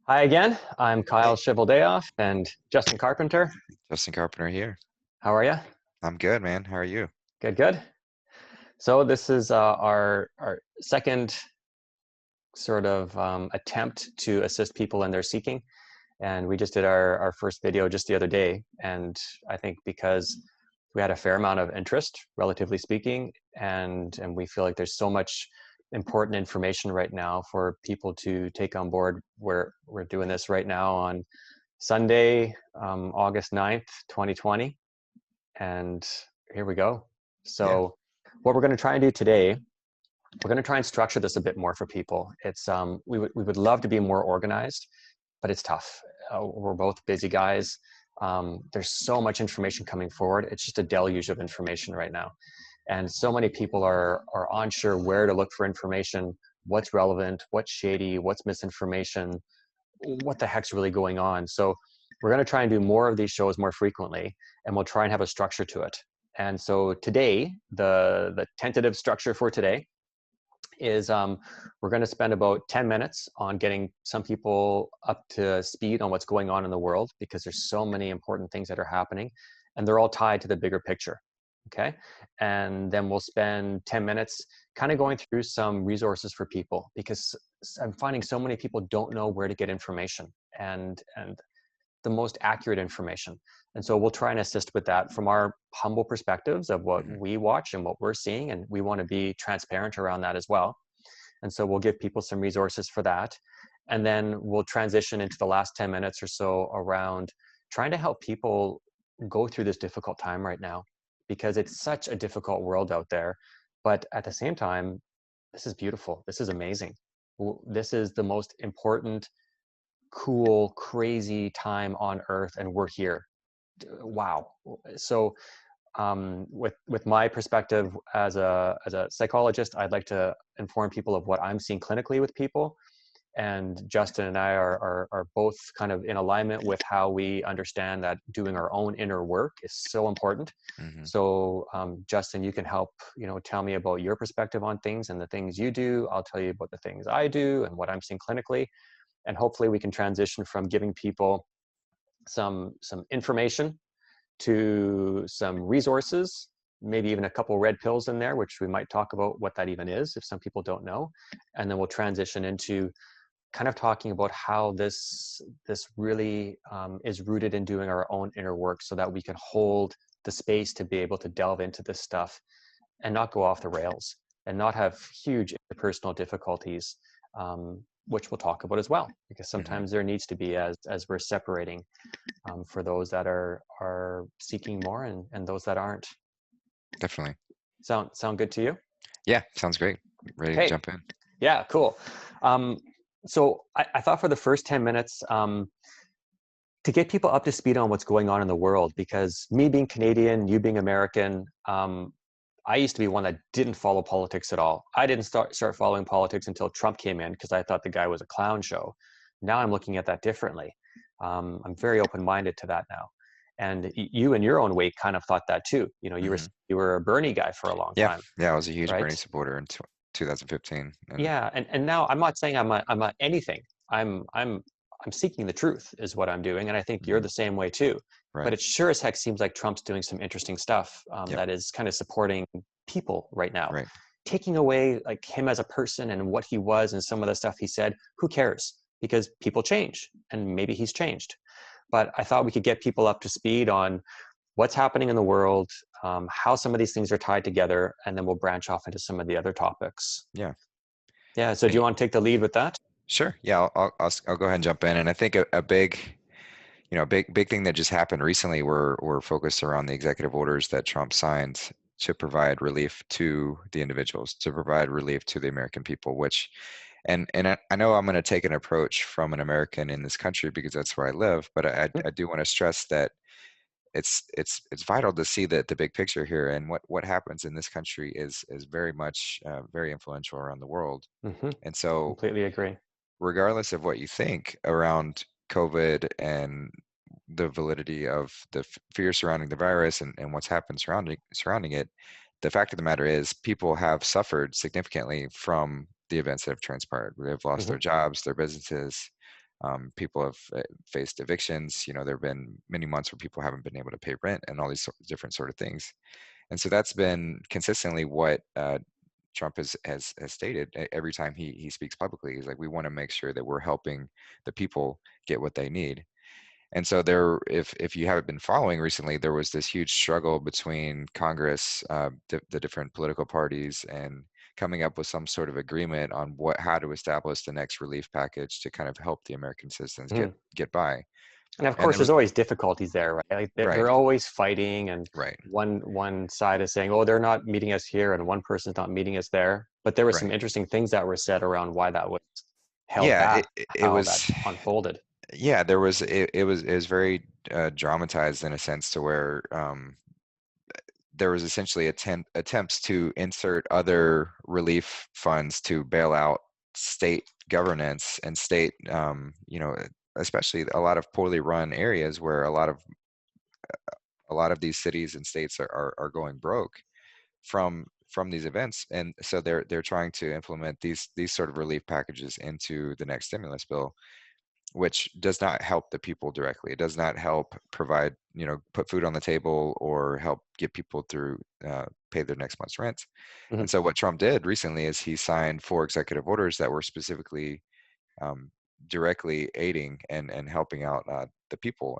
Hi again. I'm Kyle Hey, Shiveldayoff and Justin Carpenter. Justin Carpenter here. How are you? I'm good, man. How are you? Good, good. So this is our second sort of attempt to assist people in their seeking, and we just did our first video just the other day. And I think because we had a fair amount of interest, relatively speaking, and we feel like there's so much important information right now for people to take on board. We're doing this right now on Sunday, August 9th, 2020. And here we go. Yeah. So what we're going to try and do today, we're going to try and structure this a bit more for people. It's we would love to be more organized, but it's tough. We're both busy guys. There's so much information coming forward. It's just a deluge of information right now, and so many people are unsure where to look for information, what's relevant, what's shady, what's misinformation, what the heck's really going on. So we're going to try and do more of these shows more frequently, and we'll try and have a structure to it. And so today, the tentative structure for today is we're going to spend about 10 minutes on getting some people up to speed on what's going on in the world, because there's so many important things that are happening, and they're all tied to the bigger picture. Okay. And then we'll spend 10 minutes kind of going through some resources for people, because I'm finding so many people don't know where to get information and the most accurate information. And so we'll try and assist with that from our humble perspectives of what hmm we watch and what we're seeing. And we want to be transparent around that as well. And so we'll give people some resources for that. And then we'll transition into the last 10 minutes or so around trying to help people go through this difficult time right now, because it's such a difficult world out there. But at the same time, this is beautiful. This is amazing. This is the most important, cool, crazy time on earth, and we're here. Wow. So with my perspective as a psychologist, I'd like to inform people of what I'm seeing clinically with people. And Justin and I are both kind of in alignment with how we understand that doing our own inner work is so important. hmm So Justin, you can help, tell me about your perspective on things and the things you do. I'll tell you about the things I do and what I'm seeing clinically. And hopefully we can transition from giving people some information to some resources, maybe even a couple red pills in there, which we might talk about what that even is if some people don't know. And then we'll transition into kind of talking about how this really is rooted in doing our own inner work, so that we can hold the space to be able to delve into this stuff and not go off the rails and not have huge interpersonal difficulties, which we'll talk about as well, because hmm sometimes there needs to be, as we're separating, for those that are seeking more, and those that aren't. Definitely. Sound good to you? Yeah, sounds great. Ready to Okay. jump in. Yeah, cool. Um, so I thought for the first 10 minutes, to get people up to speed on what's going on in the world, because me being Canadian, you being American, I used to be one that didn't follow politics at all. I didn't start following politics until Trump came in, because I thought the guy was a clown show. Now I'm looking at that differently. I'm very open-minded to that now. And you, in your own way, kind of thought that too. You were hmm you were a Bernie guy for a long Yeah, time, yeah, I was a huge right? Bernie supporter in 2015, and Yeah, and now I'm not saying I'm a anything. I'm I'm seeking the truth is what I'm doing, and I think you're hmm the same way too. But right. it sure as heck seems like Trump's doing some interesting stuff, Yep, that is kind of supporting people right now. right. Taking away like him as a person and what he was and some of the stuff he said, who cares? Because people change, and maybe he's changed. But I thought we could get people up to speed on what's happening in the world, how some of these things are tied together, and then we'll branch off into some of the other topics. Yeah. Yeah. So do you And want to take the lead with that? sure. Yeah, I'll go ahead and jump in. And I think a big, big thing that just happened recently, we're focused around the executive orders that Trump signed to provide relief to the individuals, to provide relief to the American people, which and I know I'm going to take an approach from an American in this country because that's where I live, but I do want to stress that it's vital to see the big picture here, and what happens in this country is very much very influential around the world. Mm-hmm. And so Completely agree. regardless of what you think around COVID and the validity of the fear surrounding the virus and what's happened surrounding it, the fact of the matter is people have suffered significantly from the events that have transpired. They've lost Mm-hmm. their jobs, their businesses, People have faced evictions. You know, there have been many months where people haven't been able to pay rent and all these different sort of things. And so that's been consistently what Trump has stated every time he speaks publicly. He's like, we want to make sure that we're helping the people get what they need. And so there, if you haven't been following recently, there was this huge struggle between Congress, the different political parties, and coming up with some sort of agreement on how to establish the next relief package to kind of help the American citizens Mhm. get by. And of And course, there was there's always difficulties there, right? Like right, they're always fighting, and right, one side is saying, "Oh, they're not meeting us here," and one person's not meeting us there. But there were some right. interesting things that were said around why that was held Yeah, back, it how that was. unfolded. Yeah, there was it was very dramatized in a sense to where there was essentially attempts to insert other relief funds to bail out state governance and state, you know, especially a lot of poorly run areas where a lot of these cities and states are going broke from these events, and so they're trying to implement these sort of relief packages into the next stimulus bill, which does not help the people directly. It does not help provide, you know, put food on the table or help get people through, pay their next month's rent. And Mhm. so what Trump did recently is he signed 4 executive orders that were specifically um, directly aiding and helping out the people.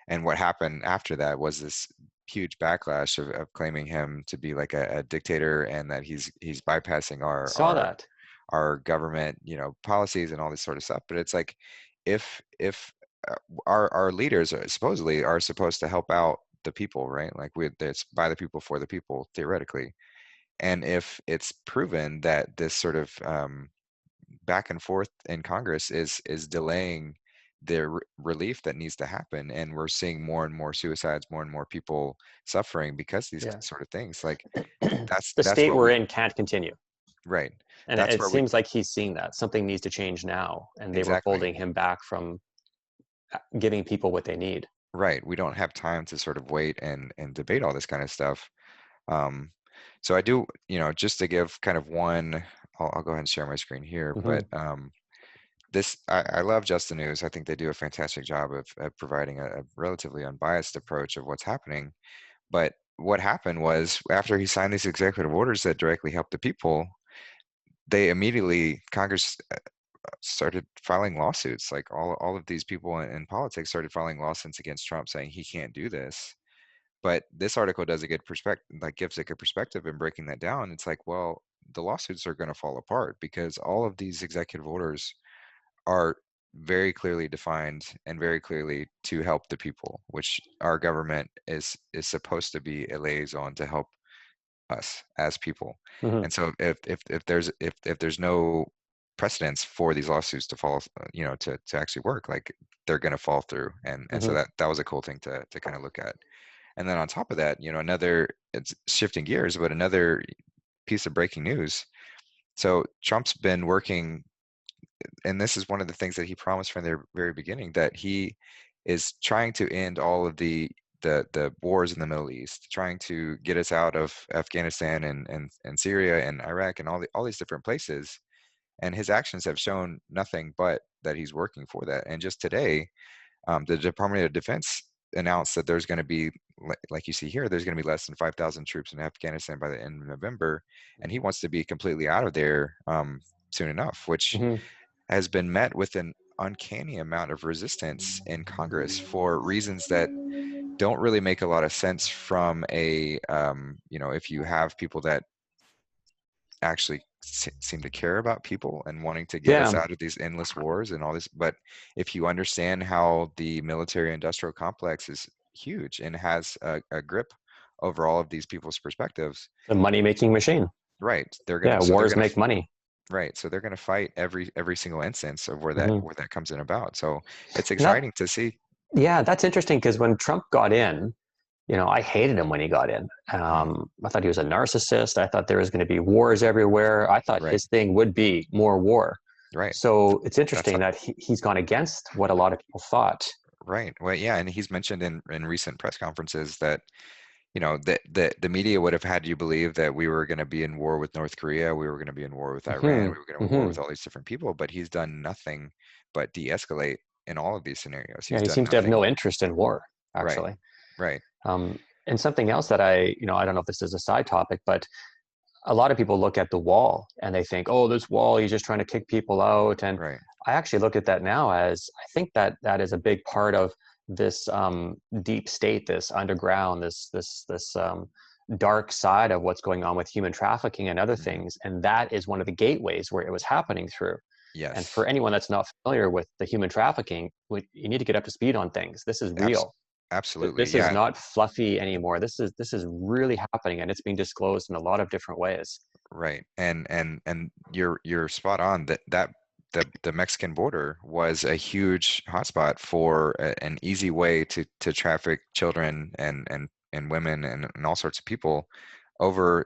And what happened after that was this huge backlash of claiming him to be like a dictator and that he's bypassing Saw that. our government, you know, policies and all this sort of stuff. But it's like, if our leaders supposedly are supposed to help out the people, right? Like it's by the people for the people theoretically. And if it's proven that this sort of back and forth in Congress is delaying the relief that needs to happen, and we're seeing more and more suicides, more and more people suffering because these Yeah. sort of things, like The that's state what we're we in can't continue. right. And That's it where we seems like he's seeing that something needs to change now, and they were exactly. holding him back from giving people what they need. Right. We don't have time to sort of wait and debate all this kind of stuff. Um, so I do, you know, just to give kind of one, I'll go ahead and share my screen here. But Hmm. this, I love Just the News. I think they do a fantastic job of providing a relatively unbiased approach of what's happening. But what happened was after he signed these executive orders that directly helped the people, they immediately, Congress started filing lawsuits. Like all of these people in politics started filing lawsuits against Trump saying he can't do this. But this article does a good perspective, like gives a good perspective in breaking that down. It's like, well, the lawsuits are going to fall apart because all of these executive orders are very clearly defined and very clearly to help the people, which our government is supposed to be a liaison to help us as people. Hmm. And so if there's no precedence for these lawsuits to fall, you know, to actually work, like they're going to fall through. And so Hmm. that was a cool thing to kind of look at. And then on top of that, you know, another, it's shifting gears, but another piece of breaking news. So Trump's been working, and this is one of the things that he promised from the very beginning, that he is trying to end all of the wars in the Middle East, trying to get us out of Afghanistan and Syria and Iraq and all these different places. And his actions have shown nothing but that he's working for that. And just today, the Department of Defense announced that there's going to be, like you see here, there's going to be less than 5,000 troops in Afghanistan by the end of November, and he wants to be completely out of there soon enough, which Hmm. has been met with an uncanny amount of resistance in Congress for reasons that don't really make a lot of sense from a, you know, if you have people that actually seem to care about people and wanting to get us Yeah. out of these endless wars and all this. But if you understand how the military industrial complex is huge and has a grip over all of these people's perspectives, The money making machine. right? Yeah. Wars make money. right. So they're gonna fight every single instance of Hmm. where that comes in about. So it's And that, exciting to see. yeah, that's interesting because when Trump got in, I hated him when he got in. Mm, I thought he was a narcissist. I thought there was going to be wars everywhere. I thought right. his thing would be more war. Right. So it's That's interesting that he's gone against what a lot of people thought. right. Well, yeah, and he's mentioned in recent press conferences that the media would have had you believe that we were going to be in war with North Korea, we were going to be in war with Iran, Hmm. we were going to be in war Hmm. with all these different people, but he's done nothing but de-escalate in all of these scenarios. Yeah, He's he done seems to have nothing. no interest in war, Right, actually. right, And something else that I don't know if this is a side topic, but a lot of people look at the wall and they think, oh, this wall, he's just trying to kick people out. And right. I actually look at that now as I think that that is a big part of this deep state, this underground, this dark side of what's going on with human trafficking and other Hmm. things. And that is one of the gateways where it was happening through. And for Yes, anyone that's not familiar with the human trafficking, you need to get up to speed on things. This is Abs- real. absolutely. This is Yeah, not fluffy anymore. This is really happening, and it's being disclosed in a lot of different ways. right. And you're spot on that the Mexican border was a huge hotspot for an easy way to traffic children and women and all sorts of people over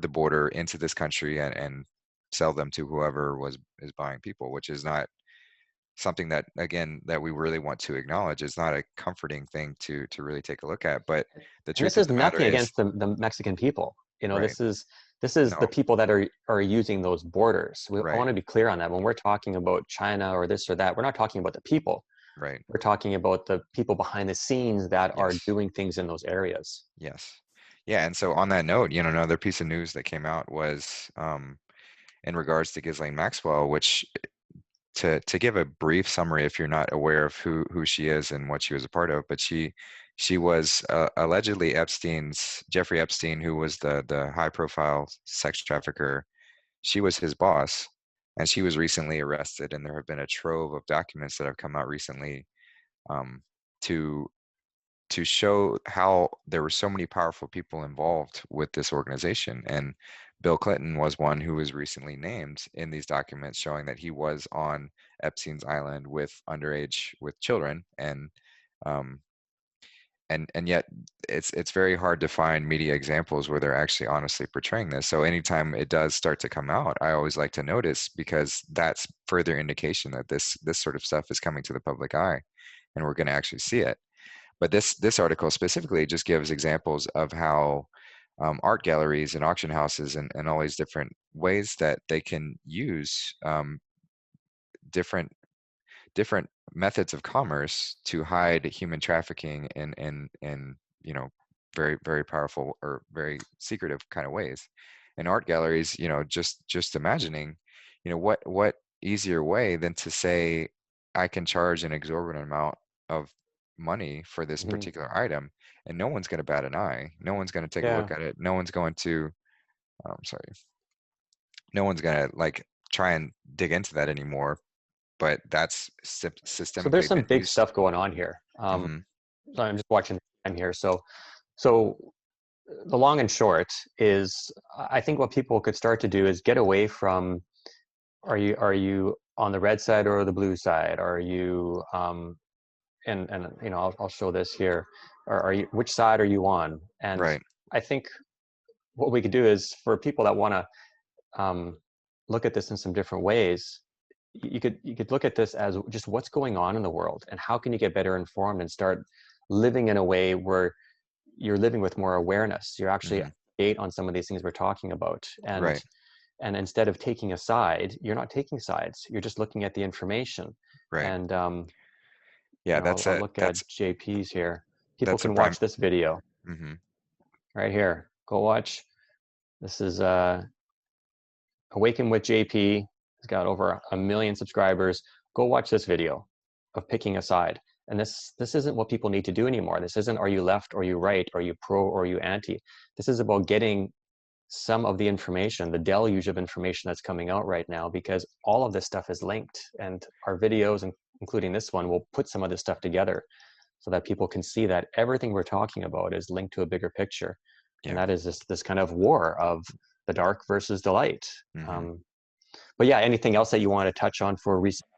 the border into this country and sell them to whoever is buying people, which is not something that, again, that we really want to acknowledge. Is not a comforting thing to really take a look at. But the And this truth of is the matter nothing is, against the Mexican people. right, This is the no, people that are using those borders. I right, want to be clear on that. When we're talking about China or this or that, we're not talking about the people. right, We're talking about the people behind the scenes that are yes. doing things in those areas. Yes. Yeah, and so on that note, another piece of news that came out was in regards to Ghislaine Maxwell, which, to give a brief summary, if you're not aware of who she is and what she was a part of, but she was allegedly Jeffrey Epstein, who was the high profile sex trafficker. She was his boss, and she was recently arrested, and there have been a trove of documents that have come out recently, um, to to show how there were so many powerful people involved with this organization. And Bill Clinton was one who was recently named in these documents, showing that he was on Epstein's island with children. Um, and yet it's very hard to find media examples where they're actually honestly portraying this. So anytime it does start to come out, I always like to notice, because that's further indication that this sort of stuff is coming to the public eye, and we're going to actually see it. But this article specifically just gives examples of how art galleries and auction houses and all these different ways that they can use different different methods of commerce to hide human trafficking in very, very powerful or very secretive kind of ways. And art galleries, just imagining, what easier way than to say, I can charge an exorbitant amount of money for this Hmm. particular item, and no one's going to bat an eye, no one's going to take a Yeah. look at it, no one's going to sorry, no one's going to like try and dig into that anymore, but that's So there's systemically some been big used. stuff going on here. Hmm. So I'm just watching the time here. So the long and short is, I think what people could start to do is get away from, are you on the red side or the blue side? Are you and I'll show this here. Are you, which side are you on? And Right. I think what we could do is, for people that want to look at this in some different ways, you could look at this as just what's going on in the world and how can you get better informed and start living in a way where you're living with more awareness. You're actually up Hmm. to date on some of these things we're talking about, and Right. and instead of taking a side, you're not taking sides. You're just looking at the information. Right. And Yeah, I'll look at that's JP's here. People that's a can prime. watch this video Hmm. right here. Go watch. This is Awaken with JP. He's got over 1 million subscribers. Go watch this video of picking a side. And this isn't what people need to do anymore. This isn't, are you left or you right, are you pro or you anti. This is about getting some of the information, the deluge of information that's coming out right now, because all of this stuff is linked, and our videos, including this one, will put some of this stuff together so that people can see that everything we're talking about is linked to a bigger picture. And Yeah. that is this kind of war of the dark versus the light. Hmm. Um, but yeah, anything else that you want to touch on for recent?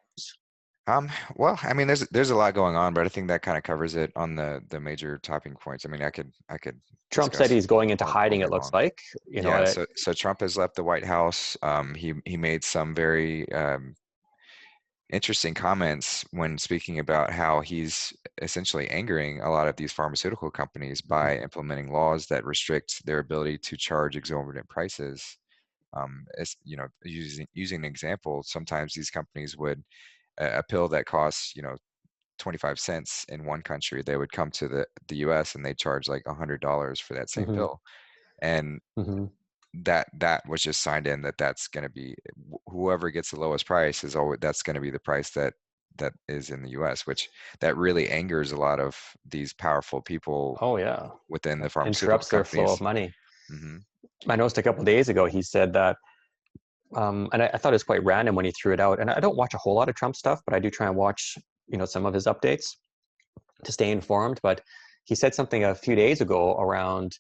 Well, I mean, there's a lot going on, but I think that kind of covers it on the major topping points. I mean, I could Trump said discuss he's going into all hiding, day it looks long. like. Yeah, so Trump has left the White House. He made some very interesting comments when speaking about how he's essentially angering a lot of these pharmaceutical companies by implementing laws that restrict their ability to charge exorbitant prices. As you know, using an example, sometimes these companies would a pill that costs 25 cents in one country, they would come to the US and they charge like $100 for that same Mm-hmm. pill. And Mm-hmm. that was just signed in that's going to be whoever gets the lowest price is always that's going to be the price that is in the US, which that really angers a lot of these powerful people Oh yeah, within the that pharmaceutical interrupts their flow companies. of money. Hmm. I noticed a couple of days ago he said that, and I thought it was quite random when he threw it out. And I don't watch a whole lot of Trump stuff, but I do try and watch, some of his updates to stay informed. But he said something a few days ago around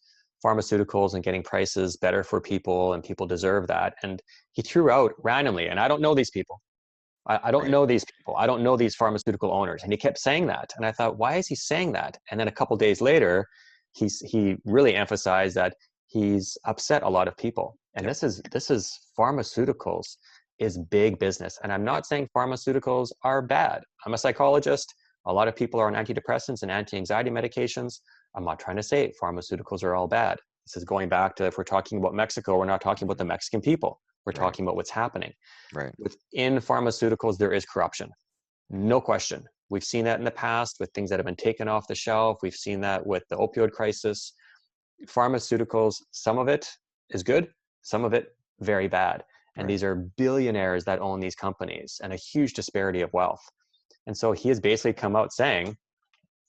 pharmaceuticals and getting prices better for people, and people deserve that. And he threw out randomly, and I don't know these people. I don't Right. know these people. I don't know these pharmaceutical owners. And he kept saying that. And I thought, why is he saying that? And then a couple of days later, he really emphasized that he's upset a lot of people. And Yep. this is pharmaceuticals is big business. And I'm not saying pharmaceuticals are bad. I'm a psychologist. A lot of people are on antidepressants and anti-anxiety medications. I'm not trying to say pharmaceuticals are all bad. This is going back to, if we're talking about Mexico, we're not talking about the Mexican people. We're Right. talking about what's happening. Right. Within pharmaceuticals, there is corruption. No question. We've seen that in the past with things that have been taken off the shelf. We've seen that with the opioid crisis. Pharmaceuticals, some of it is good, some of it very bad. And Right. these are billionaires that own these companies, and a huge disparity of wealth. And so he has basically come out saying,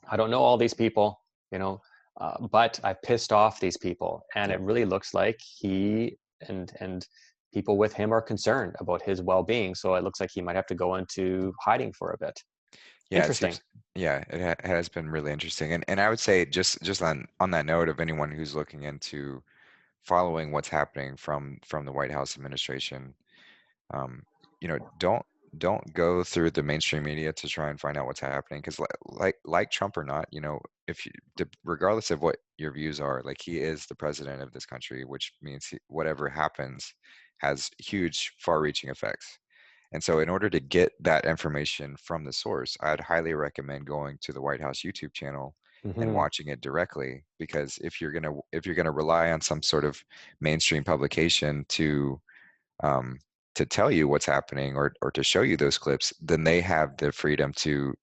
I don't know all these people, but I pissed off these people. And Yep. it really looks like he and people with him are concerned about his well-being. So it looks like he might have to go into hiding for a bit. Yeah, it Interesting. seems. Yeah, has been really interesting, and I would say just on that note of anyone who's looking into following what's happening from the White House administration, um, don't go through the mainstream media to try and find out what's happening, because like Trump or not, if you, regardless of what your views are, like he is the president of this country, which means whatever happens has huge, far-reaching effects. And so in order to get that information from the source, I'd highly recommend going to the White House YouTube channel and Hmm. watching it directly, because if you're gonna rely on some sort of mainstream publication um, to tell you what's happening, or to show you those clips, then they have the freedom to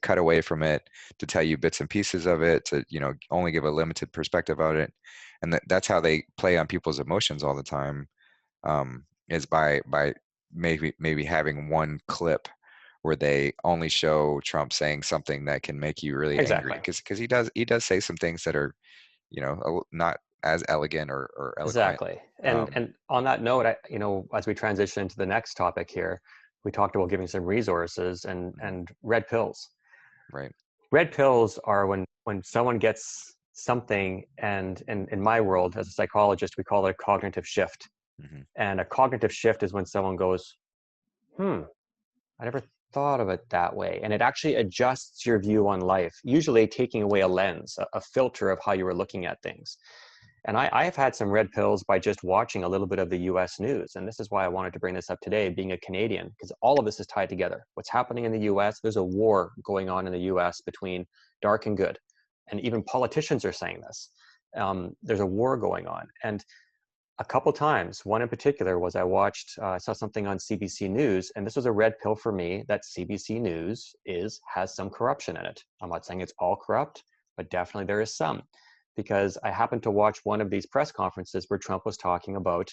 cut away from it, to tell you bits and pieces of it, to only give a limited perspective of it, and that's how they play on people's emotions all the time, is by maybe having one clip where they only show Trump saying something that can make you really angry, Exactly. because he does say some things that are not as elegant or eloquent. Exactly. And um, and on that note, as we transition into the next topic here, we talked about giving some resources and mhm, and red pills. right. Red pills are when someone gets something, and in my world as a psychologist, we call it a cognitive shift. Hmm. And a cognitive shift is when someone goes, I never thought of it that way. And it actually adjusts your view on life, usually taking away a lens, a filter of how you were looking at things. And I've had some red pills by just watching a little bit of the US news. And this is why I wanted to bring this up today, being a Canadian, because all of this is tied together. What's happening in the US, there's a war going on in the US between dark and good. And even politicians are saying this. There's a war going on. And a couple times, one in particular was I saw something on CBC News, and this was a red pill for me that CBC News has some corruption in it. I'm not saying it's all corrupt, but definitely there is some, because I happened to watch one of these press conferences where Trump was talking about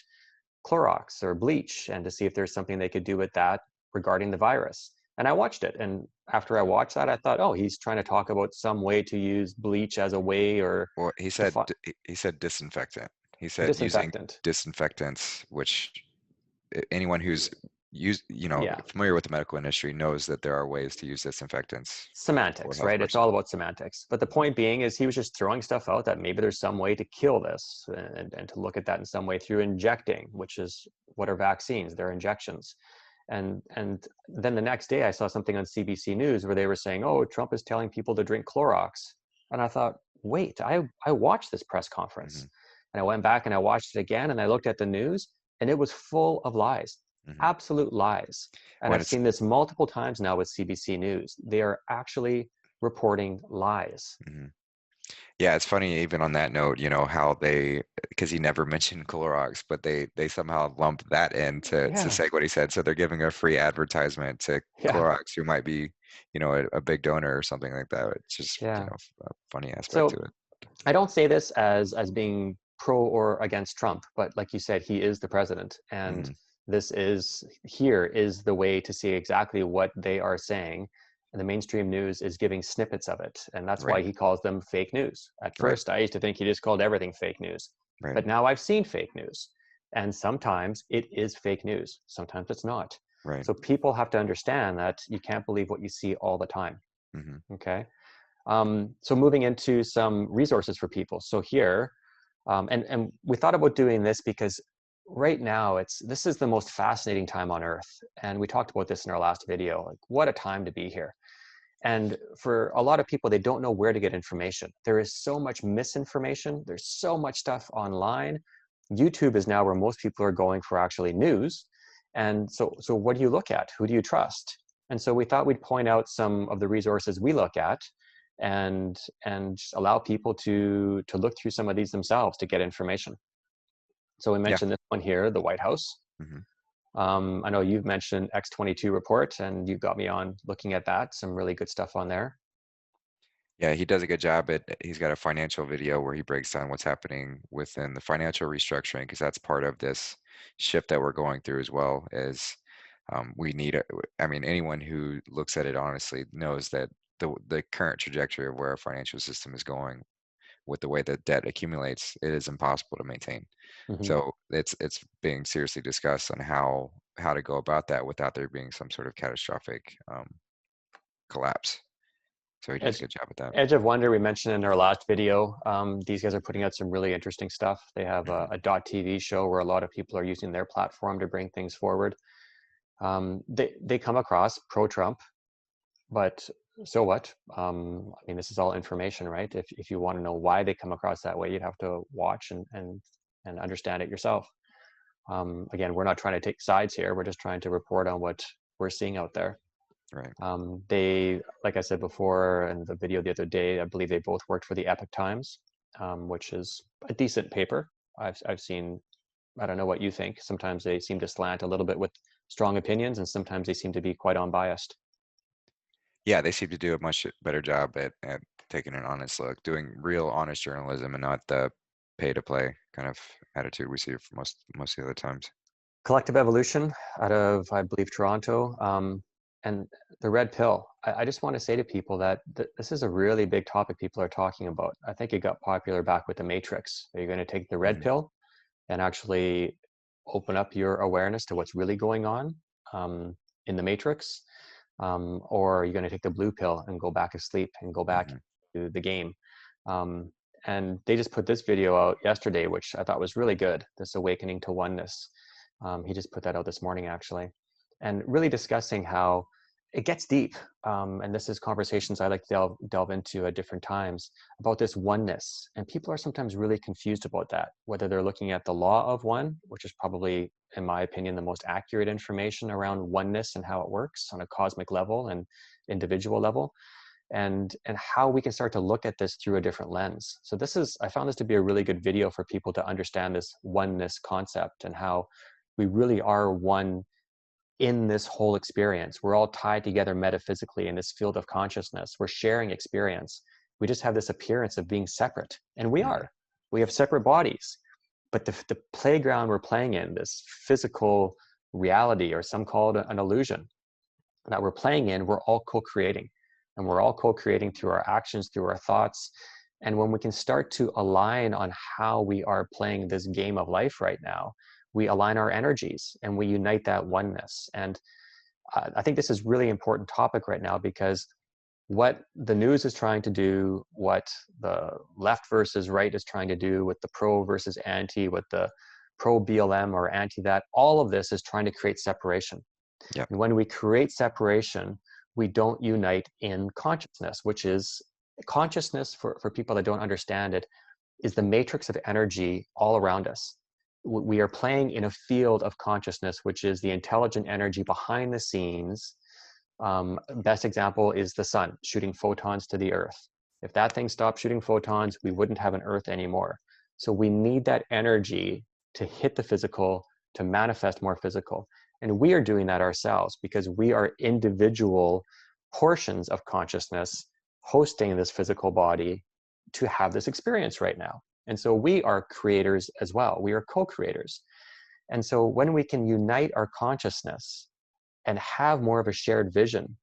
Clorox or bleach, and to see if there's something they could do with that regarding the virus. And I watched it, and after I watched that, I thought, oh, he's trying to talk about some way to use bleach as a way or Well, to fight he said disinfectant. He said using disinfectant. disinfectants, which anyone who's Yeah. familiar with the medical industry knows that there are ways to use disinfectants for Semantics, health right? It's all purposes. about semantics. But the Mhm. point being is he was just throwing stuff out that maybe there's some way to kill this, and to look at that in some way through injecting, which is what are vaccines? They're injections. And then the next day I saw something on CBC News where they were saying, oh, Trump is telling people to drink Clorox. And I thought, wait, I watched this press conference. Mhm. And I went back and I watched it again, and I looked at the news, and it was full of lies. Hmm. Absolute lies. And When I've it's seen this multiple times now with CBC News. They are actually reporting lies. mhm. Yeah, it's funny even on that note, how they because he never mentioned Clorox, but they somehow lump that in to Yeah, say what he said. So they're giving a free advertisement to yeah, Clorox, who might be, a big donor or something like that. It's just, yeah. a funny aspect to So it. I don't say this as being pro or against Trump, but like you said, he is the president, and Hmm. here is the way to see exactly what they are saying. And the mainstream news is giving snippets of it, and that's why Right, he calls them fake news. At right, first, I used to think he just called everything fake news, right, but now I've seen fake news, and sometimes it is fake news, sometimes it's not. right. So people have to understand that you can't believe what you see all the time. Hmm. Okay. So moving into some resources for people. So here, and we thought about doing this because right now this is the most fascinating time on earth. And we talked about this in our last video, like what a time to be here. And for a lot of people, they don't know where to get information. There is so much misinformation. There's so much stuff online. YouTube is now where most people are going for actually news. And so what do you look at? Who do you trust? And so we thought we'd point out some of the resources we look at and allow people to look through some of these themselves to get information. So we Yeah. mentioned this one here, the White House. Hmm. I know you've mentioned X-22 report, and you got me on looking at that. Some really good stuff on there. Yeah, he does a good job he's got a financial video where he breaks down what's happening within the financial restructuring, because that's part of this shift that we're going through as well, is we need I mean, anyone who looks at it honestly knows that the current trajectory of where our financial system is going with the way that debt accumulates, it is impossible to maintain. Hmm. So it's being seriously discussed on how to go about that without there being some sort of catastrophic collapse. So he does a Edge, good job at that. Edge of Wonder, we mentioned in our last video. These guys are putting out some really interesting stuff. They have Hmm. a .tv show where a lot of people are using their platform to bring things forward. They come across pro-Trump, but so what? I mean, this is all information, right? If you want to know why they come across that way, you'd have to watch and understand it yourself. Again, we're not trying to take sides here. We're just trying to report on what we're seeing out there. Right. They, like I said before in the video the other day, I believe they both worked for the Epoch Times, which is a decent paper. I've seen. I don't know what you think. Sometimes they seem to slant a little bit with strong opinions, and sometimes they seem to be quite unbiased. Yeah, they seem to do a much better job at taking an honest look, doing real honest journalism and not the pay to play kind of attitude we see for most of the other times. Collective Evolution out of, I believe, Toronto, and the red pill. I just want to say to people that this is a really big topic people are talking about. I think it got popular back with the Matrix. Are you going to take the red Hmm. pill and actually open up your awareness to what's really going on um, in the Matrix? Or are you going to take the blue pill and go back asleep and go back Hmm. to the game? Um, and they just put this video out yesterday, which I thought was really good. This awakening to oneness. He just put that out this morning, actually, and really discussing how it gets deep. And this is conversations I like to delve into at different times about this oneness. And people are sometimes really confused about that, whether they're looking at the law of one, which is probably, in my opinion, the most accurate information around oneness and how it works on a cosmic level and individual level, and how we can start to look at this through a different lens. So I found this to be a really good video for people to understand this oneness concept and how we really are one in this whole experience. We're all tied together metaphysically in this field of consciousness. We're sharing experience. We just have this appearance of being separate, and we Hmm. are. We have separate bodies, but the playground we're playing in, this physical reality, or some call it an illusion that we're playing in, we're all co-creating. And we're all co-creating through our actions, through our thoughts. And when we can start to align on how we are playing this game of life right now, we align our energies and we unite that oneness. And I think this is really important topic right now, because what the news is trying to do, what the left versus right is trying to do, with the pro versus anti, with the pro BLM or anti that, all of this is trying to create separation. Yep. And when we create separation, we don't unite in consciousness, which is consciousness, for people that don't understand it, is the matrix of energy all around us. we are playing in a field of consciousness, which is the intelligent energy behind the scenes. Best example is the sun shooting photons to the earth. If that thing stopped shooting photons, we wouldn't have an earth anymore. So we need that energy to hit the physical, to manifest more physical. And we are doing that ourselves because we are individual portions of consciousness hosting this physical body to have this experience right now. And so we are creators as well. We are co-creators. And so when we can unite our consciousness and have more of a shared vision,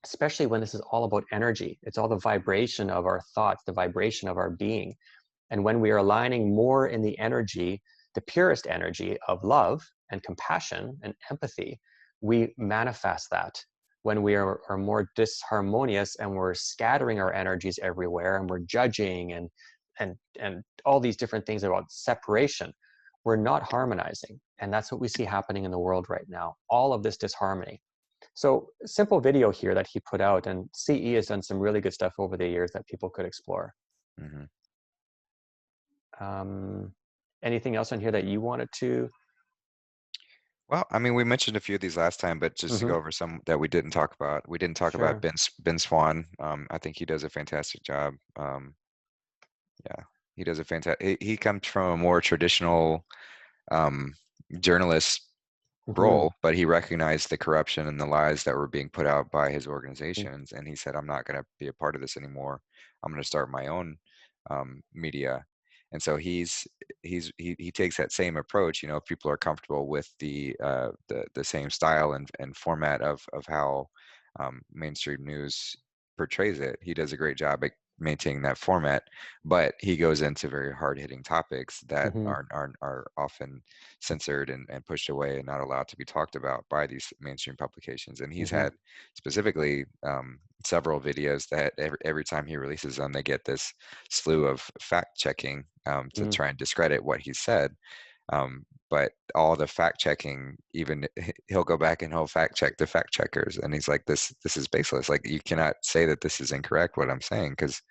especially when this is all about energy, it's all the vibration of our thoughts, the vibration of our being. And when we are aligning more in the energy, the purest energy of love and compassion and empathy, we manifest that. When we are more disharmonious and we're scattering our energies everywhere and we're judging and all these different things about separation, we're not harmonizing. And that's what we see happening in the world right now, all of this disharmony. So simple video here that he put out, and CE has done some really good stuff over the years that people could explore. Mm-hmm. Anything else on here that you wanted to? Well, I mean, we mentioned a few of these last time, but just to go Mm-hmm. over some that we didn't talk about. We didn't talk about Sure. Ben Swan. I think he does a fantastic job. Yeah, he does a fantastic. He comes from a more traditional um, journalist Mm-hmm. role, but he recognized the corruption and the lies that were being put out by his Mm-hmm. organizations, and he said, "I'm not going to be a part of this anymore. I'm going to start my own media." And so he takes that same approach. You know, if people are comfortable with the same style and format of how mainstream news portrays it, he does a great job at maintaining that format. But he goes into very hard-hitting topics that Mm-hmm. are often censored and pushed away and not allowed to be talked about by these mainstream publications. And he's Mm-hmm. had specifically several videos that every time he releases them, they get this slew of fact checking to Mm-hmm. try and discredit what he said. But all the fact checking, even he'll go back and he'll fact check the fact checkers, and he's like, "This is baseless. Like, you cannot say that this is incorrect what I'm saying, because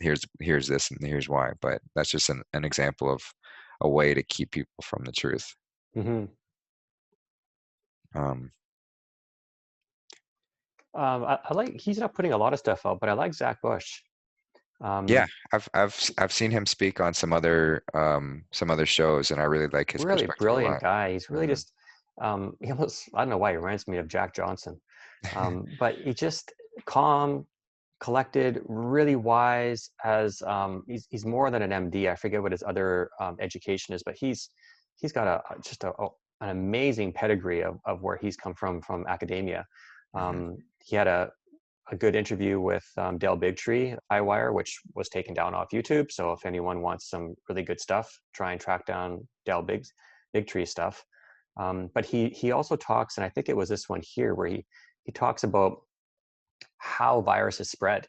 here's this and here's why." But that's just an example of a way to keep people from the truth. Mm-hmm. Um, I like, he's not putting a lot of stuff out, but I like Zach Bush. yeah, Um, I've seen him speak on some other shows, and I really like his Really perspective a brilliant lot. guy. He's really Hmm. just, he almost, I don't know why he reminds me of Jack Johnson. But he just calm, collected, really wise. As he's more than an MD. I forget what his other education is, but he's got just an amazing pedigree of where he's come from academia. Hmm. He had a good interview with Dale Bigtree, iWire, which was taken down off YouTube. So if anyone wants some really good stuff, try and track down Dale Bigtree stuff. But he also talks, and I think it was this one here, where he talks about how viruses spread.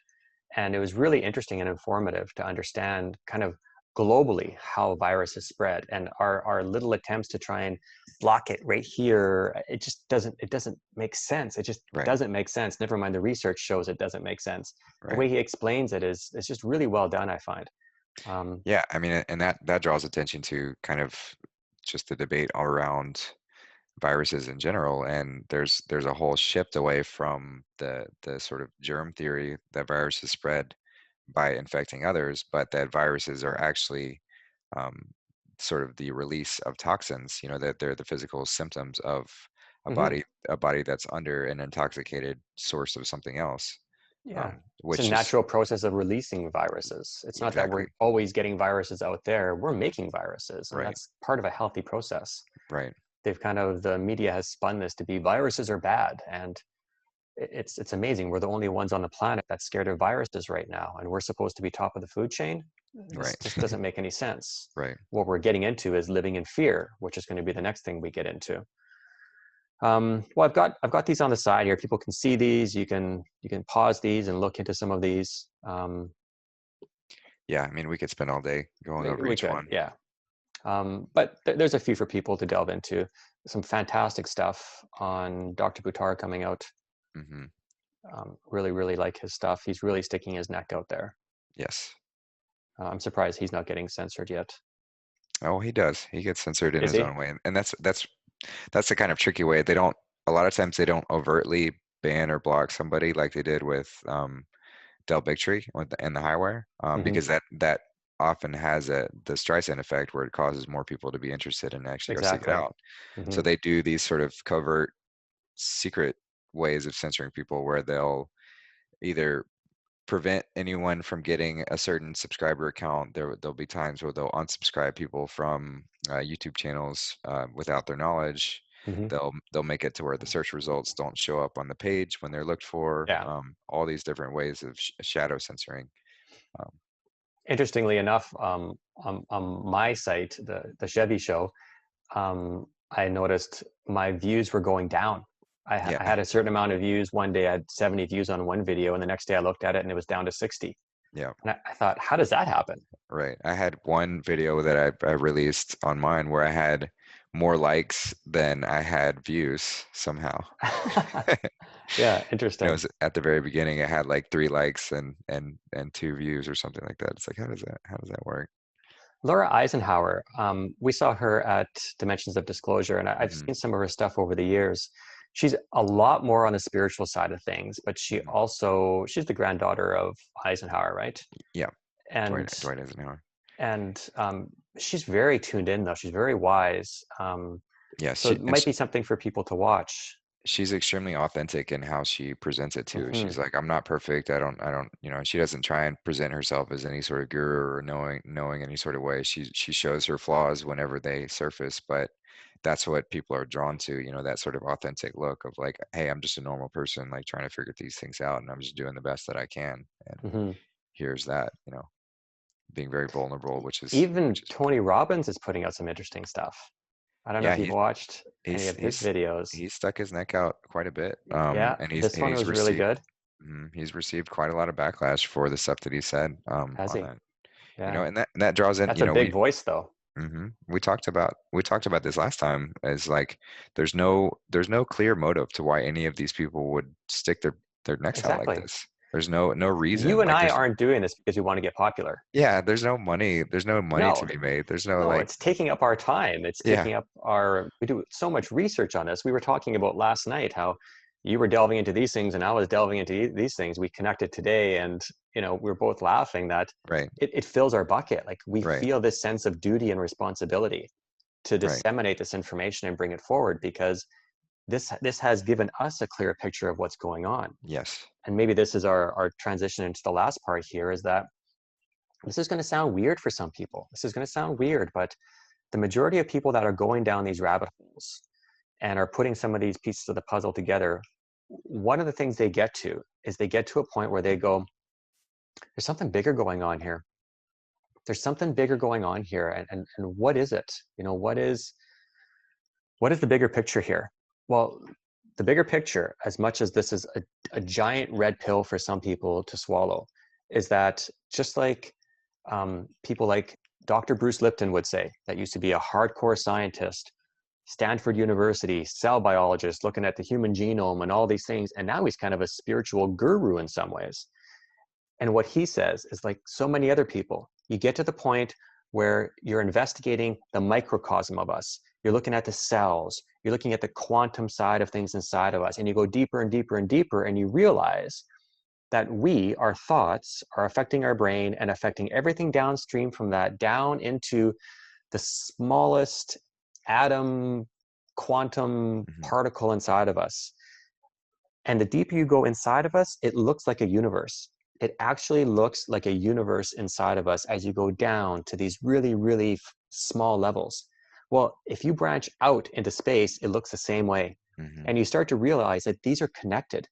And it was really interesting and informative to understand kind of globally how viruses spread, and our little attempts to try and block it right here, it doesn't make sense. It just Right, doesn't make sense. Never mind, the research shows it doesn't make sense. The right. way he explains it is, it's just really well done, I find. um, Yeah, I mean, and that draws attention to kind of just the debate all around viruses in general. And there's a whole shift away from the sort of germ theory that viruses spread by infecting others, but that viruses are actually um, sort of the release of toxins. You know, that they're the physical symptoms of a mhm. body that's under an intoxicated source of something else, Yeah, it's a which is natural process of releasing viruses. It's not that we're exactly always getting viruses out there, we're making viruses, and right, that's part of a healthy process. right, They've kind of, the media has spun this to be viruses are bad, and it's amazing. We're the only ones on the planet that's scared of viruses right now, and we're supposed to be top of the food chain. This right, just doesn't make any sense. right. What we're getting into is living in fear, which is going to be the next thing we get into. Well, I've got these on the side here. People can see these. You can pause these and look into some of these. Yeah, I mean, we could spend all day going over We each could, one. yeah. But there's a few for people to delve into. Some fantastic stuff on Dr. Buttar coming out. Hmm. Really, really like his stuff. He's really sticking his neck out there. Yes. I'm surprised he's not getting censored yet. Oh, he does. He gets censored in Is his he? own way, and that's the kind of tricky way. They don't. A lot of times they don't overtly ban or block somebody like they did with Del Bigtree and the Highwire, Hmm. because that often has the Streisand effect where it causes more people to be interested and actually go seek it Exactly. out. Hmm. So they do these sort of covert, secret ways of censoring people where they'll either prevent anyone from getting a certain subscriber account. There'll be times where they'll unsubscribe people from YouTube channels without their knowledge. Hmm. They'll make it to where the search results don't show up on the page when they're looked for. Yeah. All these different ways of shadow censoring. Um, Interestingly enough, on my site, the Chevy Show, I noticed my views were going down. yeah, I had a certain amount of views. One day I had 70 views on one video, and the next day I looked at it and it was down to 60. yeah, And I thought, how does that happen? right. I had one video that I released on mine where I had more likes than I had views somehow. Yeah, It interesting. was at the very beginning. It had like 3 likes and 2 views or something like that. It's like, how does that work? Laura Eisenhower, we saw her at Dimensions of Disclosure, and I've Hmm. seen some of her stuff over the years. She's a lot more on the spiritual side of things, but Hmm. she's the granddaughter of Eisenhower, right? Yeah, And Dwight Eisenhower. and she's very tuned in, though. She's very wise. Yeah, So it might be something for people to watch. she's extremely authentic in how she presents it too. Hmm. She's like, I'm not perfect. I don't, she doesn't try and present herself as any sort of guru or knowing any sort of way. She shows her flaws whenever they surface, but that's what people are drawn to, that sort of authentic look of like, hey, I'm just a normal person, like trying to figure these things out, and I'm just doing the best that I can. And Hmm. here's that, being very vulnerable, Even which is Tony important. Robbins is putting out some interesting stuff. I don't know Yeah, if you've watched any he's of his videos. he's stuck his neck out quite a bit, Yeah, and this one was really good. he's received quite a lot of backlash for the stuff that he said Has on he? that. Yeah. And that draws in. That's a big voice, though. We talked about this last time. Is like there's no clear motive to why any of these people would stick their necks out like Exactly. this. There's no You reason. and Like I there's aren't doing this because we want to get popular. yeah, there's no money. There's no money to No, be made. There's no no, like it's taking up our time. It's yeah, taking up we do so much research on this. We were talking about last night how you were delving into these things and I was delving into these things. We connected today and, we were both laughing that right, it fills our bucket. Like we right, feel this sense of duty and responsibility to right. disseminate this information and bring it forward because this has given us a clear picture of what's going on. Yes. And maybe this is our transition into the last part here is that this is going to sound weird for some people. This is going to sound weird, but the majority of people that are going down these rabbit holes and are putting some of these pieces of the puzzle together, one of the things they get to is they get to a point where they go, there's something bigger going on here. There's something bigger going on here. And what is it? What is the bigger picture here? Well, the bigger picture, as much as this is a giant red pill for some people to swallow, is that just like people like Dr. Bruce Lipton would say, that used to be a hardcore scientist, Stanford University, cell biologist, looking at the human genome and all these things. And now he's kind of a spiritual guru in some ways. And what he says is like so many other people, you get to the point where you're investigating the microcosm of us. You're looking at the cells, you're looking at the quantum side of things inside of us, and you go deeper and deeper and deeper, and you realize that our thoughts, are affecting our brain and affecting everything downstream from that down into the smallest atom, quantum Hmm. particle inside of us. And the deeper you go inside of us, it looks like a universe. It actually looks like a universe inside of us as you go down to these really, really small levels. Well, if you branch out into space, it looks the same way. Hmm. And you start to realize that these are connected.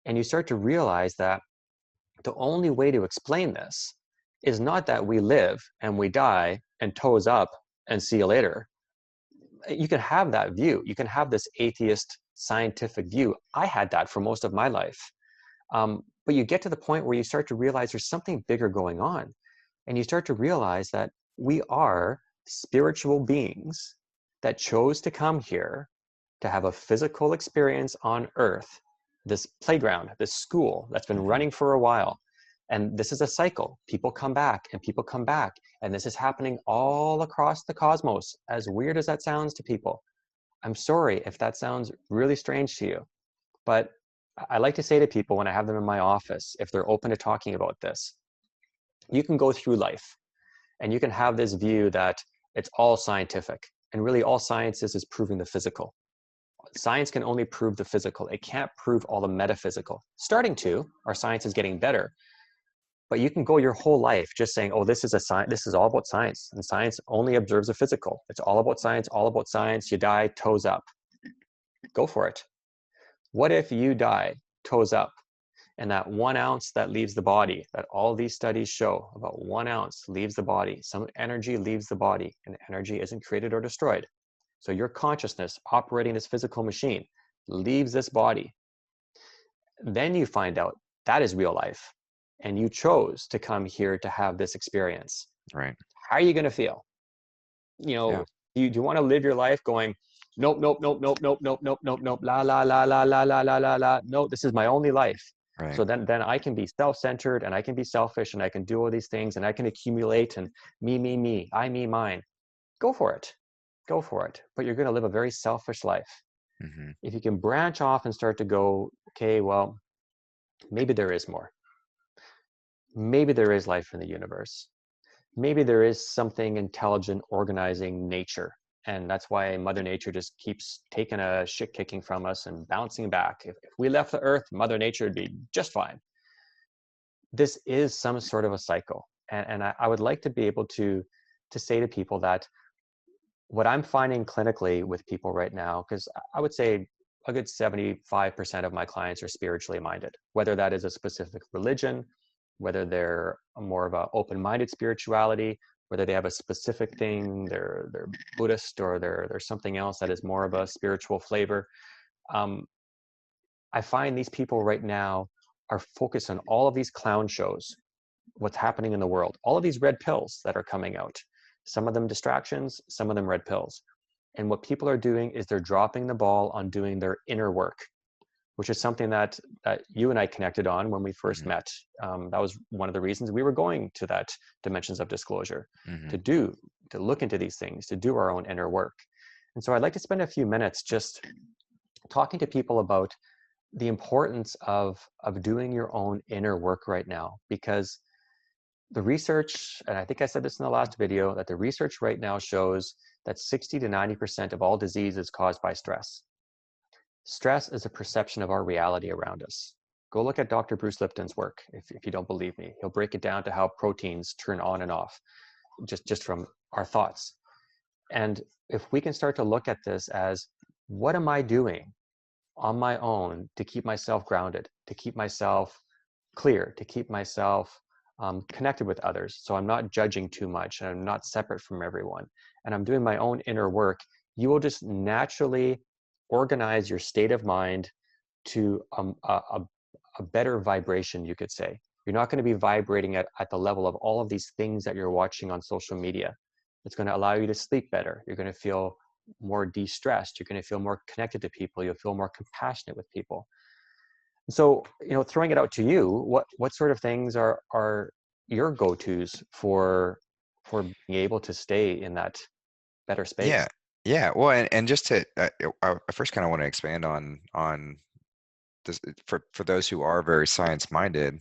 And you start to realize that the only way to explain this is not that we live and we die and toes up and see you later. You can have that view. You can have this atheist scientific view. I had that for most of my life. But you get to the point where you start to realize there's something bigger going on. And you start to realize that we are spiritual beings that chose to come here to have a physical experience on earth, this playground, this school that's been Hmm. running for a while. And this is a cycle. People come back and people come back. And this is happening all across the cosmos, as weird as that sounds to people. I'm sorry if that sounds really strange to you, but I like to say to people when I have them in my office, if they're open to talking about this, you can go through life and you can have this view that it's all scientific. And really all science is proving the physical. Science can only prove the physical. It can't prove all the metaphysical. Starting to, our science is getting better. But you can go your whole life just saying, oh, this is a science, this is all about science. And science only observes the physical. It's all about science, all about science. You die, toes up. Go for it. What if you die, toes up, and that 1 ounce that leaves the body, that all these studies show, about 1 ounce leaves the body, some energy leaves the body, and energy isn't created or destroyed. So your consciousness operating this physical machine leaves this body. Then you find out that is real life. And you chose to come here to have this experience. Right. How are you going to feel? You know, do you want to live your life going, nope, nope, nope, nope, nope, nope, nope, nope, nope, la, la, la, la, la, la, la, la, la. No, this is my only life. Right. So then I can be self-centered and I can be selfish and I can do all these things and I can accumulate and me, I, me, mine. Go for it. Go for it. But you're going to live a very selfish life. Mm-hmm. If you can branch off and start to go, okay, well, maybe there is more. Maybe there is life in the universe. Maybe there is something intelligent organizing nature. And that's why Mother Nature just keeps taking a shit kicking from us and bouncing back. If we left the earth, Mother Nature would be just fine. This is some sort of a cycle. And I would like to be able to say to people that what I'm finding clinically with people right now, because I would say a good 75% of my clients are spiritually minded, whether that is a specific religion, whether they're more of an open-minded spirituality, whether they have a specific thing, they're Buddhist or they're something else that is more of a spiritual flavor. I find these people right now are focused on all of these clown shows, what's happening in the world, all of these red pills that are coming out, some of them distractions, some of them red pills. And what people are doing is they're dropping the ball on doing their inner work, which is something that you and I connected on when we first met. That was one of the reasons we were going to that Dimensions of Disclosure, to look into these things, to do our own inner work. And so I'd like to spend a few minutes just talking to people about the importance of doing your own inner work right now, because the research, and I think I said this in the last video, that the research right now shows that 60 to 90% of all disease is caused by stress. Stress is a perception of our reality around us. Go look at Dr. Bruce Lipton's work if you don't believe me. He'll break it down to how proteins turn on and off just from our thoughts. And if we can start to look at this as, what am I doing on my own to keep myself grounded, to keep myself clear, to keep myself connected with others, so I'm not judging too much and I'm not separate from everyone, and I'm doing my own inner work, you will just naturally organize your state of mind to a better vibration, you could say. You're not going to be vibrating at the level of all of these things that you're watching on social media. It's going to allow you to sleep better. You're going to feel more de-stressed. You're going to feel more connected to people. You'll feel more compassionate with people. So, throwing it out to you, what sort of things are your go-tos for being able to stay in that better space? Yeah. Well, and just to, I first kind of want to expand on this, for those who are very science-minded,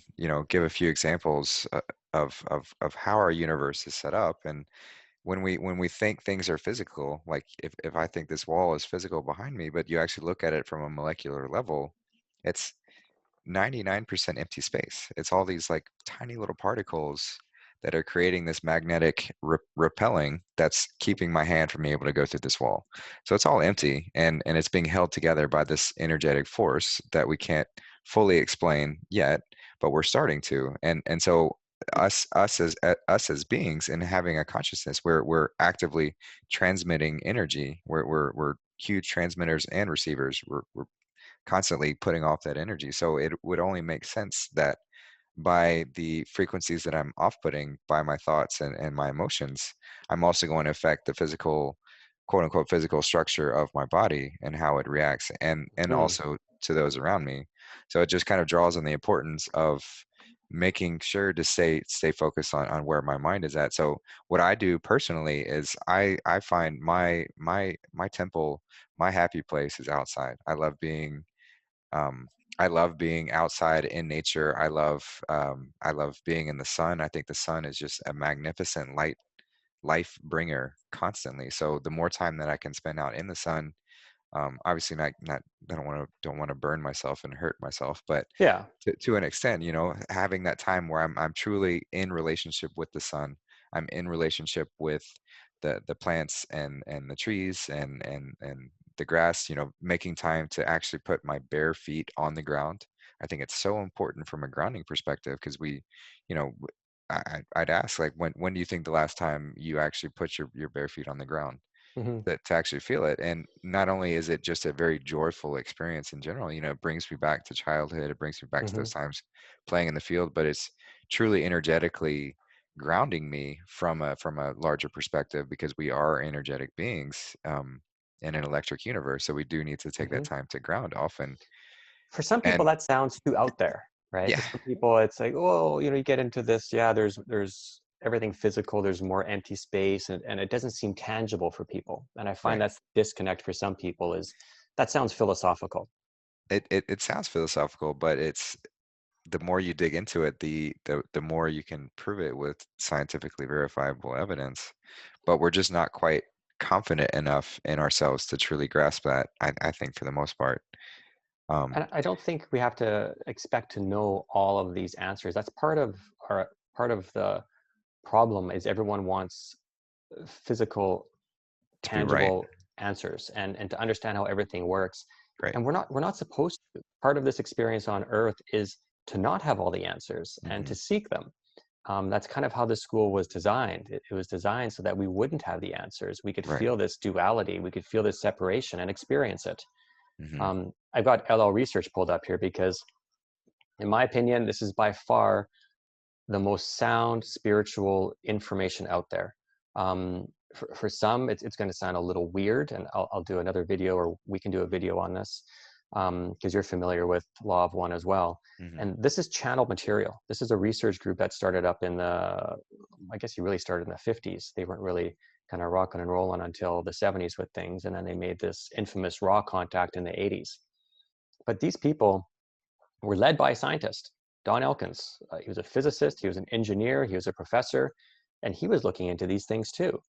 give a few examples of how our universe is set up. And when we think things are physical, like if I think this wall is physical behind me, but you actually look at it from a molecular level, it's 99% empty space. It's all these like tiny little particles that are creating this magnetic repelling that's keeping my hand from being able to go through this wall. So it's all empty, and it's being held together by this energetic force that we can't fully explain yet, but we're starting to. And so us as beings and having a consciousness, we're actively transmitting energy. We're huge transmitters and receivers. We're constantly putting off that energy. So it would only make sense that by the frequencies that I'm off-putting by my thoughts and my emotions, I'm also going to affect the physical, quote unquote, physical structure of my body and how it reacts, and also to those around me. So it just kind of draws on the importance of making sure to stay focused on where my mind is at. So what I do personally is I find my temple, my happy place is outside. Um, I love being outside in nature. I love being in the sun. I think the sun is just a magnificent life bringer constantly. So the more time that I can spend out in the sun, obviously not I don't want to burn myself and hurt myself, but Yeah. to an extent, you know, having that time where I'm truly in relationship with the sun, I'm in relationship with the plants and the trees and the grass, you know, making time to actually put my bare feet on the ground. I think it's so important from a grounding perspective because you know, I'd ask like when do you think the last time you actually put your bare feet on the ground? Hmm. To actually feel it. And not only is it just a very joyful experience in general, you know, it brings me back to childhood, it brings me back to those Hmm. times playing in the field, but it's truly energetically grounding me from a larger perspective because we are energetic beings in an electric universe. So we do need to take that Hmm. time to ground often. For some people, And that sounds too out there, right? yeah, To some people, it's like, oh, you know, you get into this, yeah, there's everything physical, there's more empty space, and it doesn't seem tangible for people. And I find right. that's the disconnect for some people is that sounds philosophical. It sounds philosophical, but it's the more you dig into it, the more you can prove it with scientifically verifiable evidence. But we're just not quite confident enough in ourselves to truly grasp that. I think for the most part. Um, And I don't think we have to expect to know all of these answers. That's part of the problem is everyone wants physical, to be right, tangible answers and to understand how everything works. right. And we're not supposed to. Part of this experience on Earth is to not have all the answers and Hmm. to seek them. That's kind of how the school was designed. It was designed so that we wouldn't have the answers. We could Right. feel this duality. We could feel this separation and experience it. Hmm. I've got LL research pulled up here because, in my opinion, this is by far the most sound spiritual information out there. For some, it's going to sound a little weird, and I'll do another video, or we can do a video on this because you're familiar with Law of One as well. Hmm. And this is channeled material. This is a research group that started up in I guess you really started in the 50s. They weren't really kind of rocking and rolling until the 70s with things. And then they made this infamous raw contact in the 80s. But these people were led by a scientist, Don Elkins. He was a physicist, he was an engineer, he was a professor, and he was looking into these things too.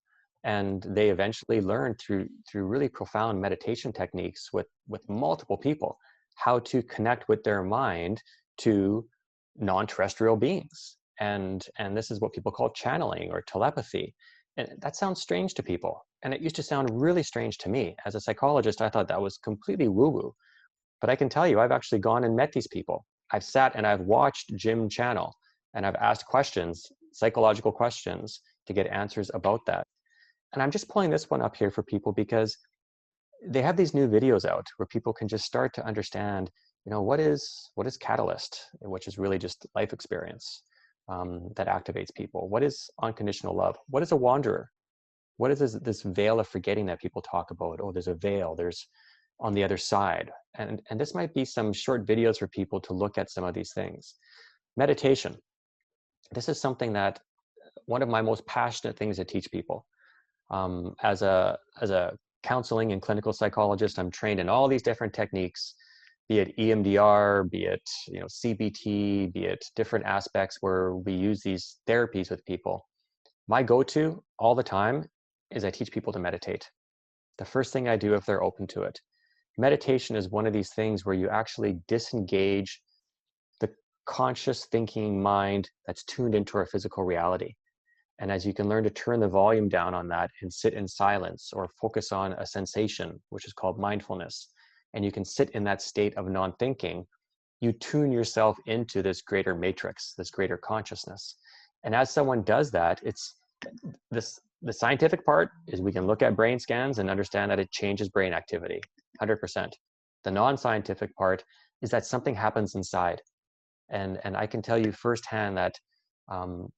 And they eventually learned through really profound meditation techniques with multiple people how to connect with their mind to non-terrestrial beings. And this is what people call channeling or telepathy. And that sounds strange to people. And it used to sound really strange to me. As a psychologist, I thought that was completely woo-woo. But I can tell you, I've actually gone and met these people. I've sat and I've watched Jim channel and I've asked questions, psychological questions, to get answers about that. And I'm just pulling this one up here for people because they have these new videos out where people can just start to understand, you know, what is catalyst, which is really just life experience that activates people. What is unconditional love? What is a wanderer? What is this veil of forgetting that people talk about? Oh, there's a veil. There's on the other side. And this might be some short videos for people to look at some of these things. Meditation. This is something that one of my most passionate things to teach people. As a counseling and clinical psychologist, I'm trained in all these different techniques, be it EMDR, be it CBT, be it different aspects where we use these therapies with people. My go-to all the time is I teach people to meditate. The first thing I do if they're open to it. Meditation is one of these things where you actually disengage the conscious thinking mind that's tuned into our physical reality. And as you can learn to turn the volume down on that and sit in silence or focus on a sensation, which is called mindfulness, and you can sit in that state of non-thinking, you tune yourself into this greater matrix, this greater consciousness. And as someone does that, it's the scientific part is we can look at brain scans and understand that it changes brain activity 100%. The non-scientific part is that something happens inside. And I can tell you firsthand that um,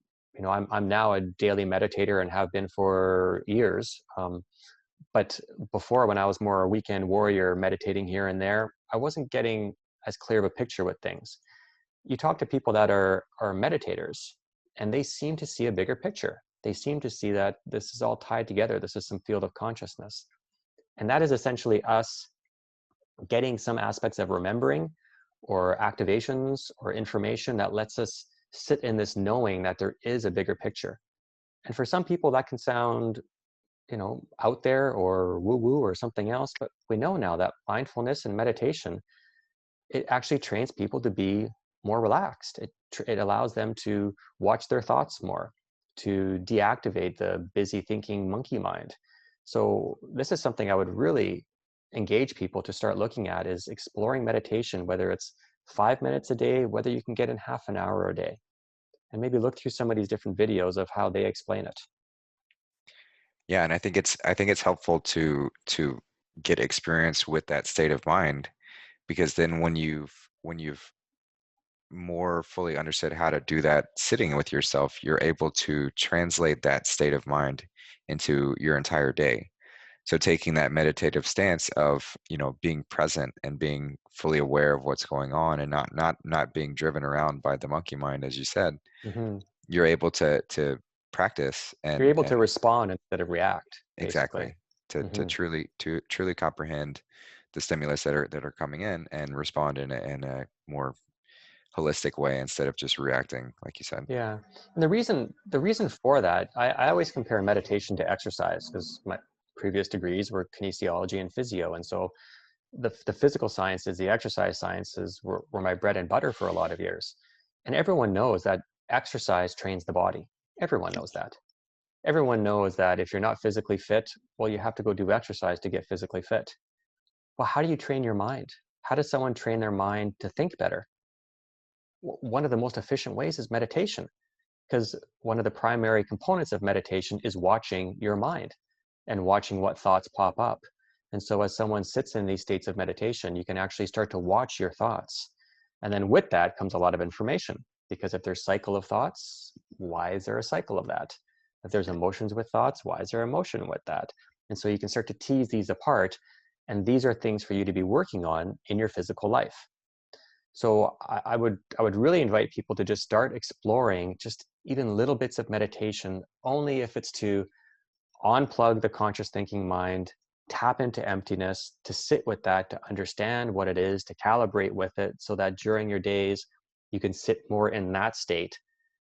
I'm now a daily meditator and have been for years. But before, when I was more a weekend warrior meditating here and there, I wasn't getting as clear of a picture with things. you talk to people that are meditators, and they seem to see a bigger picture. They seem to see that this is all tied together. This is some field of consciousness. And that is essentially us getting some aspects of remembering or activations or information that lets us sit in this knowing that there is a bigger picture. And for some people that can sound, out there or woo woo or something else, but we know now that mindfulness and meditation, it actually trains people to be more relaxed. It allows them to watch their thoughts more, to deactivate the busy thinking monkey mind. So this is something I would really engage people to start looking at, is exploring meditation, whether it's 5 minutes a day, whether you can get in half an hour a day, and maybe look through some of these different videos of how they explain it. Yeah, and I think it's helpful to get experience with that state of mind, because then when you've more fully understood how to do that sitting with yourself, you're able to translate that state of mind into your entire day. So taking that meditative stance of, being present and being fully aware of what's going on, and not being driven around by the monkey mind, as you said, Hmm. you're able to practice You're able and to respond instead of react, basically. exactly to Hmm. truly comprehend the stimulus that are coming in and respond in a more holistic way instead of just reacting, like you said. Yeah, and the reason for that, I always compare meditation to exercise, because my previous degrees were kinesiology and physio, and so the physical sciences, the exercise sciences were my bread and butter for a lot of years. And everyone knows that exercise trains the body. Everyone knows that. Everyone knows that if you're not physically fit, well, you have to go do exercise to get physically fit. Well, how do you train your mind? How does someone train their mind to think better? One of the most efficient ways is meditation, because one of the primary components of meditation is watching your mind and watching what thoughts pop up. And so as someone sits in these states of meditation, you can actually start to watch your thoughts. And then with that comes a lot of information, because if there's cycle of thoughts, why is there a cycle of that? If there's emotions with thoughts, why is there emotion with that? And so you can start to tease these apart. And these are things for you to be working on in your physical life. So I would really invite people to just start exploring just even little bits of meditation, only if it's to unplug the conscious thinking mind, tap into emptiness, to sit with that, to understand what it is, to calibrate with it, so that during your days you can sit more in that state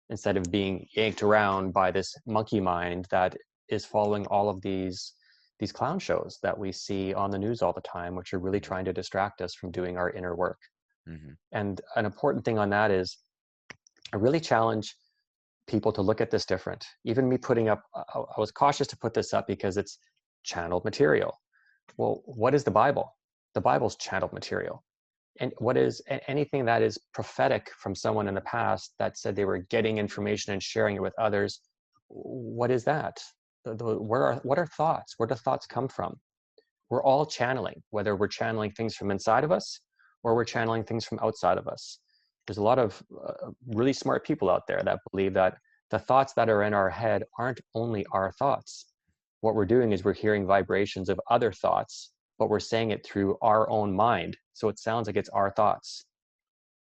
instead of being yanked around by this monkey mind that is following all of these clown shows that we see on the news all the time, which are really trying to distract us from doing our inner work. Hmm. And an important thing on that is I really challenge people to look at this different. Even me putting up, I was cautious to put this up because it's channeled material. Well, what is the Bible? The Bible's channeled material. And what is anything that is prophetic from someone in the past that said they were getting information and sharing it with others? What is that? What are thoughts? Where do thoughts come from? We're all channeling, whether we're channeling things from inside of us or we're channeling things from outside of us. There's a lot of really smart people out there that believe that the thoughts that are in our head aren't only our thoughts. What we're doing is we're hearing vibrations of other thoughts, but we're saying it through our own mind. So it sounds like it's our thoughts.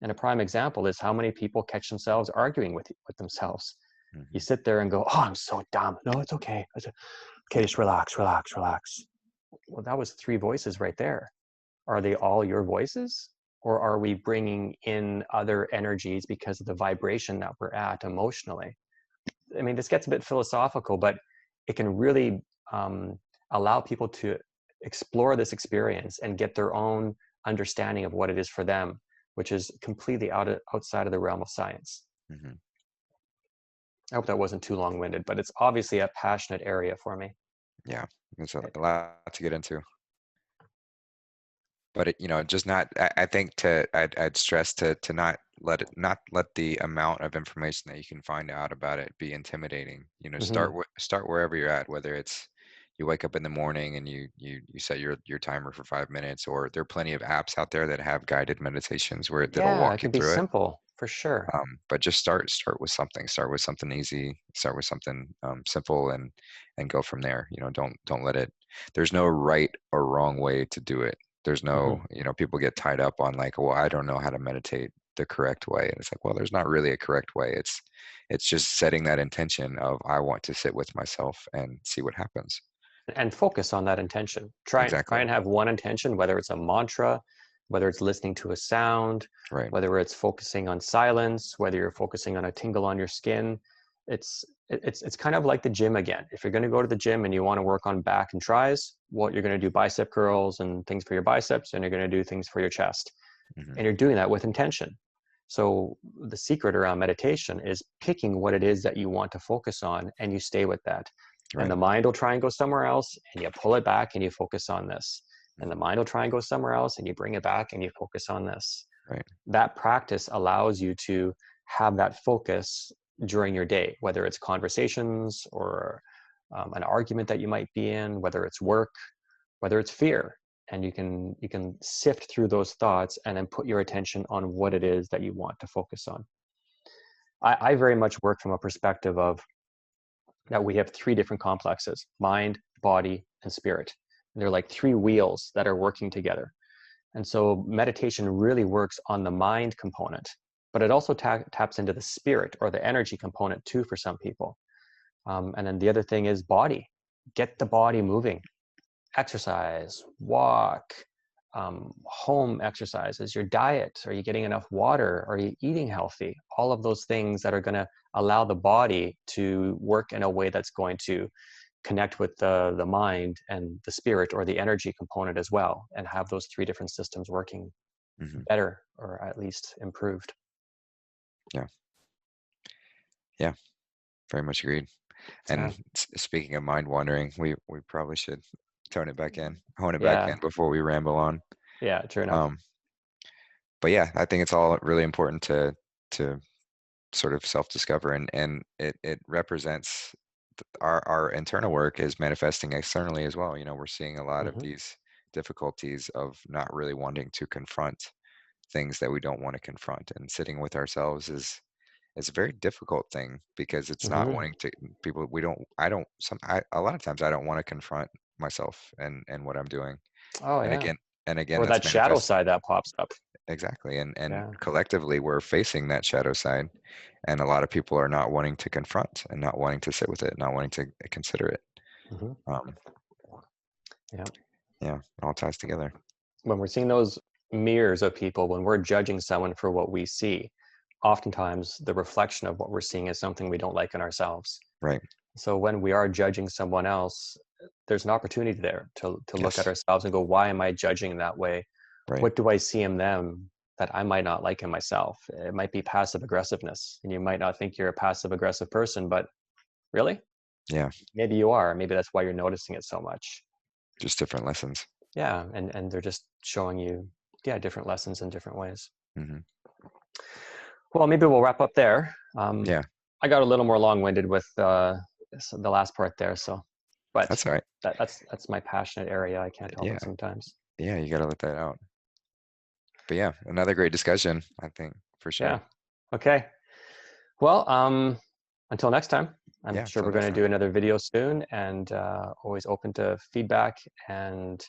And a prime example is how many people catch themselves arguing with themselves. You Hmm. sit there and go, "Oh, I'm so dumb." No, it's okay. Okay, just relax, relax, relax. Well, that was three voices right there. Are they all your voices? Or are we bringing in other energies because of the vibration that we're at emotionally? I mean, this gets a bit philosophical, but it can really allow people to explore this experience and get their own understanding of what it is for them, which is completely outside of the realm of science. Hmm. I hope that wasn't too long-winded, but it's obviously a passionate area for me. Yeah, there's a lot to get into. But just not. I think I'd stress to not let the amount of information that you can find out about it be intimidating. Hmm. Start wherever you're at, whether it's you wake up in the morning and you set your timer for 5 minutes, or there are plenty of apps out there that have guided meditations where that'll Yeah, it walk you can be through it. simple for sure. But just start with something. Start with something easy. Start with something simple, and go from there. Don't let it. There's no right or wrong way to do it. There's no, Hmm. people get tied up on like, well, I don't know how to meditate the correct way. And it's like, well, there's not really a correct way. It's just setting that intention of, I want to sit with myself and see what happens. And focus on that intention. Try Exactly. and have one intention, whether it's a mantra, whether it's listening to a sound, Right. whether it's focusing on silence, whether you're focusing on a tingle on your skin. It's kind of like the gym again. If you're going to go to the gym and you want to work on back and tris, well, you're going to do bicep curls and things for your biceps, and you're going to do things for your chest. Hmm. And you're doing that with intention. So the secret around meditation is picking what it is that you want to focus on, and you stay with that. And Right. the mind will try and go somewhere else, and you pull it back and you focus on this. And the Hmm. mind will try and go somewhere else, and you bring it back and you focus on this. Right. That practice allows you to have that focus during your day, whether it's conversations or an argument that you might be in, whether it's work, whether it's fear. And you can sift through those thoughts and then put your attention on what it is that you want to focus on. I very much work from a perspective of that we have three different complexes: mind, body, and spirit. And they're like three wheels that are working together. And so meditation really works on the mind component, but it also taps into the spirit or the energy component too for some people. And then the other thing is body. Get the body moving. Exercise, walk, home exercises, your diet. Are you getting enough water? Are you eating healthy? All of those things that are going to allow the body to work in a way that's going to connect with the mind and the spirit or the energy component as well, and have those three different systems working Hmm. better, or at least improved. Yeah. Yeah. Very much agreed. Yeah, And speaking of mind wandering, we probably should hone it back yeah, in before we ramble on. yeah, true enough. Um, but yeah, I think it's all really important to sort of self-discover, and it represents our internal work is manifesting externally as well. We're seeing a lot of Hmm. these difficulties of not really wanting to confront things that we don't want to confront, and sitting with ourselves is a very difficult thing, because it's not Hmm. wanting to people we don't I don't some I a lot of times I don't want to confront myself and what I'm doing. Oh And yeah. again, Or that's that shadow manifest. side that pops up. Exactly. And Yeah. collectively we're facing that shadow side, and a lot of people are not wanting to confront and not wanting to sit with it, not wanting to consider it. Hmm. um Yeah. yeah, it all ties together. When we're seeing those mirrors of people, when we're judging someone for what we see, oftentimes the reflection of what we're seeing is something we don't like in ourselves. Right. So when we are judging someone else, there's an opportunity there to look at Yes. ourselves and go, why am I judging that way? Right. What do I see in them that I might not like in myself? It might be passive aggressiveness, and you might not think you're a passive aggressive person, but really, Yeah. maybe you are. Maybe that's why you're noticing it so much. Just different lessons. Yeah, and they're just showing you, yeah, different lessons in different ways. Hmm. Well, maybe we'll wrap up there. Yeah, I got a little more long-winded with the last part there, so, but that's all right. that's my passionate area. I can't help Yeah. it sometimes. Yeah, you got to let that out. But yeah, another great discussion, I think, for sure. Yeah. Okay. Well, until next time, I'm Yeah, sure until we're going next to time. do another video soon, and always open to feedback and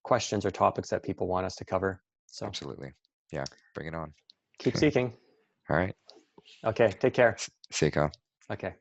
questions or topics that people want us to cover. So Absolutely. Yeah, bring it on. keep seeking. All right. Okay. Take care. See you, Kyle. Okay.